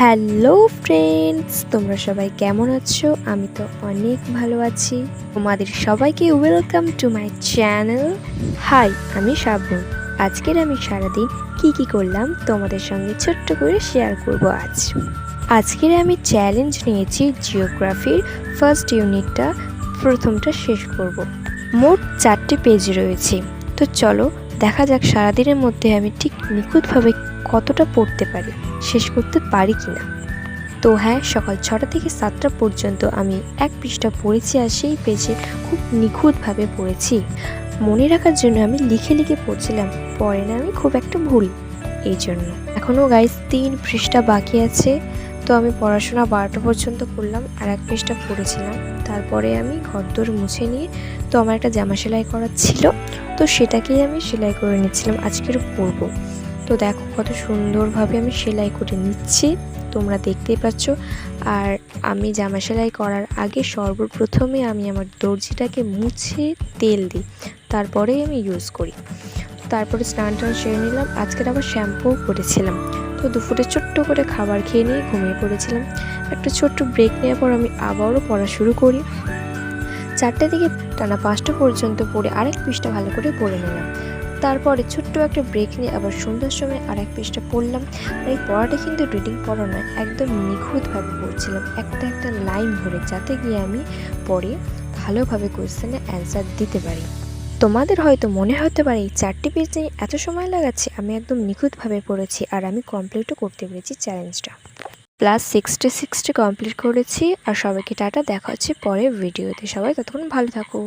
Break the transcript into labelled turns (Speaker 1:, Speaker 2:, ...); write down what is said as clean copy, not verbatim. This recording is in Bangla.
Speaker 1: হ্যালো ফ্রেন্ডস, তোমরা সবাই কেমন আছো? আমি তো অনেক ভালো আছি। তোমাদের সবাইকে ওয়েলকাম টু মাই চ্যানেল। হাই, আমি শ্রাবণ। আজকের আমি সারাদিন কি করলাম তোমাদের সঙ্গে ছোট্ট করে শেয়ার করব আজকের আমি চ্যালেঞ্জ নিয়েছি জিওগ্রাফির ফার্স্ট ইউনিটটা প্রথমটা শেষ করব। মোট 4টে পেজ রয়েছে। তো চলো দেখা যাক সারাদিনের মধ্যে আমি ঠিক নিখুঁতভাবে কতটা পড়তে পারি, শেষ করতে পারি কিনা। তো হ্যাঁ, সকাল 6টা থেকে 7টা পর্যন্ত আমি এক পৃষ্ঠা পড়েছি, আর সেই পেজে খুব নিখুঁতভাবে পড়েছি। মনে রাখার জন্য আমি লিখে লিখে পড়ছিলাম, পরে না আমি খুব একটা ভুল এই জন্য। এখনও গাইস 3 পৃষ্ঠা বাকি আছে। তো আমি পড়াশোনা 12টা পর্যন্ত করলাম, আর এক পৃষ্ঠা পড়েছিলাম। তারপরে আমি ঘরদোর মুছে নিয়ে, তো আমার একটা জামা সেলাই করার ছিল, তো সেটাকেই আমি সেলাই করে নিচ্ছিলাম, আজকের পরবো। তো দেখো কত সুন্দরভাবে আমি সেলাই করে নিচ্ছি, তোমরা দেখতেই পাচ্ছ। আর আমি জামা সেলাই করার আগে সর্বপ্রথমে আমি আমার দর্জিটাকে মুছে তেল দিই, তারপরেই আমি ইউজ করি। তারপরে স্নান টান সেরে নিলাম, আজকের আবার শ্যাম্পুও করেছিলাম। তো দুপুরে ছোট্ট করে খাবার খেয়ে নিয়ে ঘুমিয়ে পড়েছিলাম। একটা ছোট্ট ব্রেক নেওয়ার পর আমি আবারও পড়া শুরু করি। 4টে থেকে টানা 5টা পর্যন্ত পড়ে আরেক পৃষ্ঠা ভালো করে পড়ে নিলাম। তারপরে ছোট্ট একটা ব্রেক নিয়ে আবার সন্ধ্যার সময় আর এক পৃষ্ঠা পড়লাম। আর এই পড়াটা কিন্তু রিডিং পড়া নয়, একদম নিখুঁতভাবে পড়ছিলাম, একটা একটা লাইন ধরে, যাতে গিয়ে আমি পরে ভালোভাবে কোয়েশ্চেনে অ্যান্সার দিতে পারি। তোমাদের হয়তো মনে হতে পারে এই 4টি পেজ নিয়ে এত সময় লাগাচ্ছে, আমি একদম নিখুঁতভাবে পড়েছি, আর আমি কমপ্লিটও করতে পেরেছি চ্যালেঞ্জটা। প্লাস 60 কমপ্লিট করেছি। আর সবাইকে টাটা, দেখা হচ্ছে পরের ভিডিওতে। সবাই ততক্ষণ ভালো থাকো।